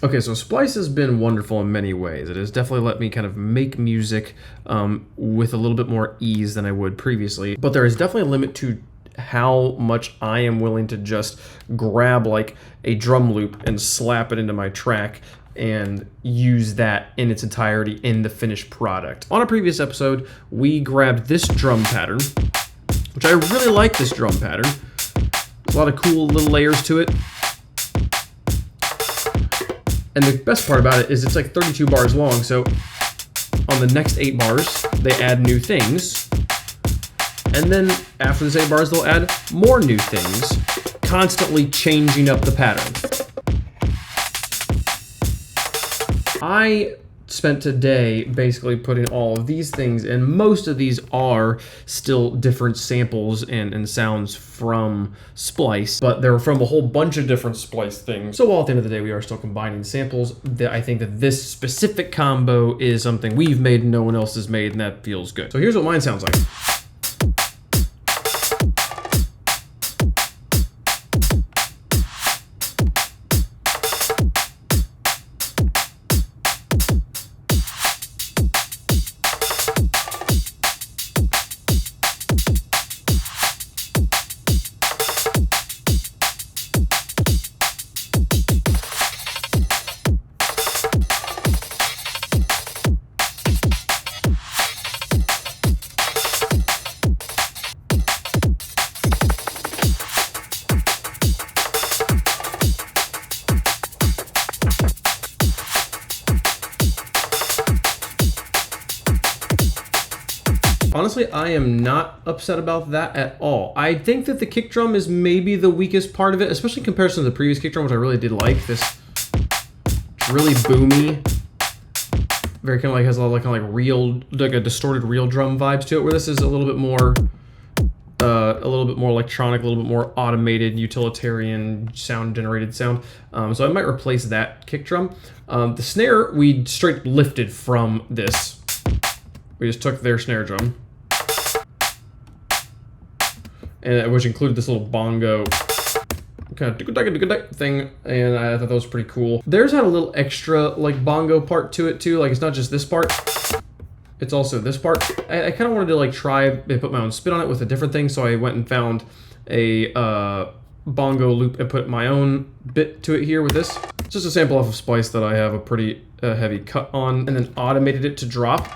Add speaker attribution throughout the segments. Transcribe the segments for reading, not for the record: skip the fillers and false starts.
Speaker 1: Okay, so Splice has been wonderful in many ways. It has definitely let me kind of make music with a little bit more ease than I would previously. But there is definitely a limit to how much I am willing to just grab like a drum loop and slap it into my track and use that in its entirety in the finished product. On a previous episode, we grabbed this drum pattern, which I really like this drum pattern. There's a lot of cool little layers to it. And the best part about it is it's like 32 bars long, so on the next 8 bars, they add new things. And then after this 8 bars, they'll add more new things, constantly changing up the pattern. I spent today basically putting all of these things, and most of these are still different samples and sounds from Splice, but they're from a whole bunch of different Splice things. So while at the end of the day we are still combining samples, I think that this specific combo is something we've made and no one else has made, and that feels good. So here's what mine sounds like. Honestly, I am not upset about that at all. I think that the kick drum is maybe the weakest part of it, especially in comparison to the previous kick drum, which I really did like. This really boomy, very kind of like has a lot of kind of like real, like a distorted real drum vibes to it. Where this is a little bit more electronic, a little bit more automated, utilitarian sound generated sound. So I might replace that kick drum. The snare we straight lifted from this. We just took their snare drum, and which included this little bongo kind of thing, and I thought that was pretty cool. Theirs had a little extra like bongo part to it too. Like it's not just this part, it's also this part. I kind of wanted to like try and put my own spin on it with a different thing, so I went and found a bongo loop and put my own bit to it here with this. It's just a sample off of Splice that I have a pretty heavy cut on, and then automated it to drop.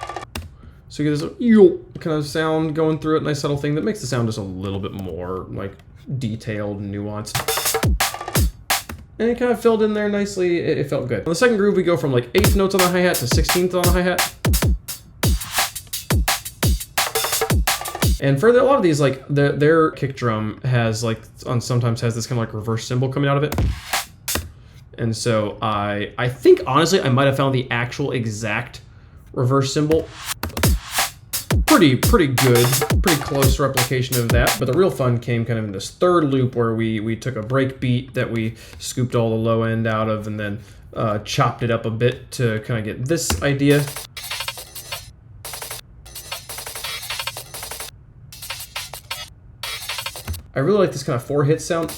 Speaker 1: So you get this kind of sound going through it, nice subtle thing that makes the sound just a little bit more like detailed and nuanced. And it kind of filled in there nicely, it felt good. On the second groove we go from like 8th notes on the hi-hat to 16th on the hi-hat. And for a lot of these, like their kick drum has like, sometimes has this kind of like reverse cymbal coming out of it. And so I think honestly I might have found the actual exact reverse cymbal. Pretty good, pretty close replication of that. But the real fun came kind of in this third loop where we took a break beat that we scooped all the low end out of and then chopped it up a bit to kind of get this idea. I really like this kind of 4-hit sound.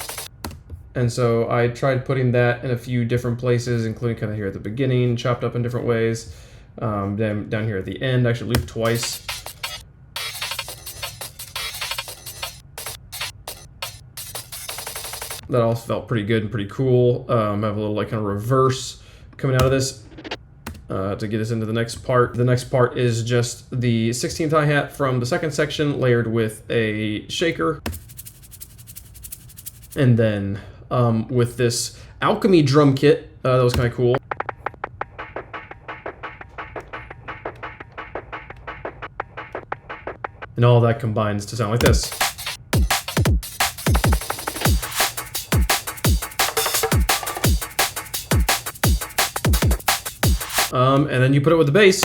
Speaker 1: And so I tried putting that in a few different places, including kind of here at the beginning, chopped up in different ways. Then down here at the end, actually looped twice. That also felt pretty good and pretty cool. I have a little like kind of reverse coming out of this to get us into the next part. The next part is just the 16th hi-hat from the second section layered with a shaker. And then with this alchemy drum kit, that was kind of cool. And all of that combines to sound like this. And then you put it with the bass.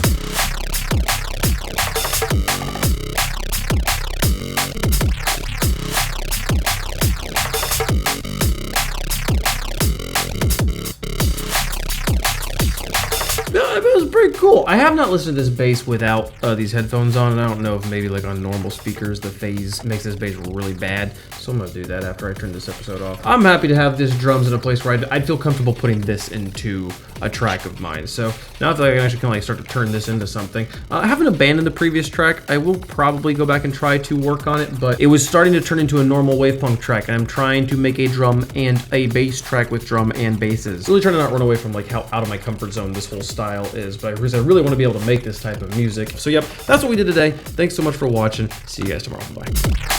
Speaker 1: it was pretty cool. I have not listened to this bass without these headphones on, and I don't know if maybe like on normal speakers the phase makes this bass really bad, so I'm gonna do that after I turn this episode off. I'm happy to have this drums in a place where I'd feel comfortable putting this into a track of mine. So now that I can actually kind of like start to turn this into something. I haven't abandoned the previous track. I will probably go back and try to work on it, but it was starting to turn into a normal wave punk track, and I'm trying to make a drum and a bass track with drum and basses. Really trying to not run away from like how out of my comfort zone this whole style is, but I really want to be able to make this type of music. So yep, that's what we did today. Thanks so much for watching. See you guys tomorrow. Bye.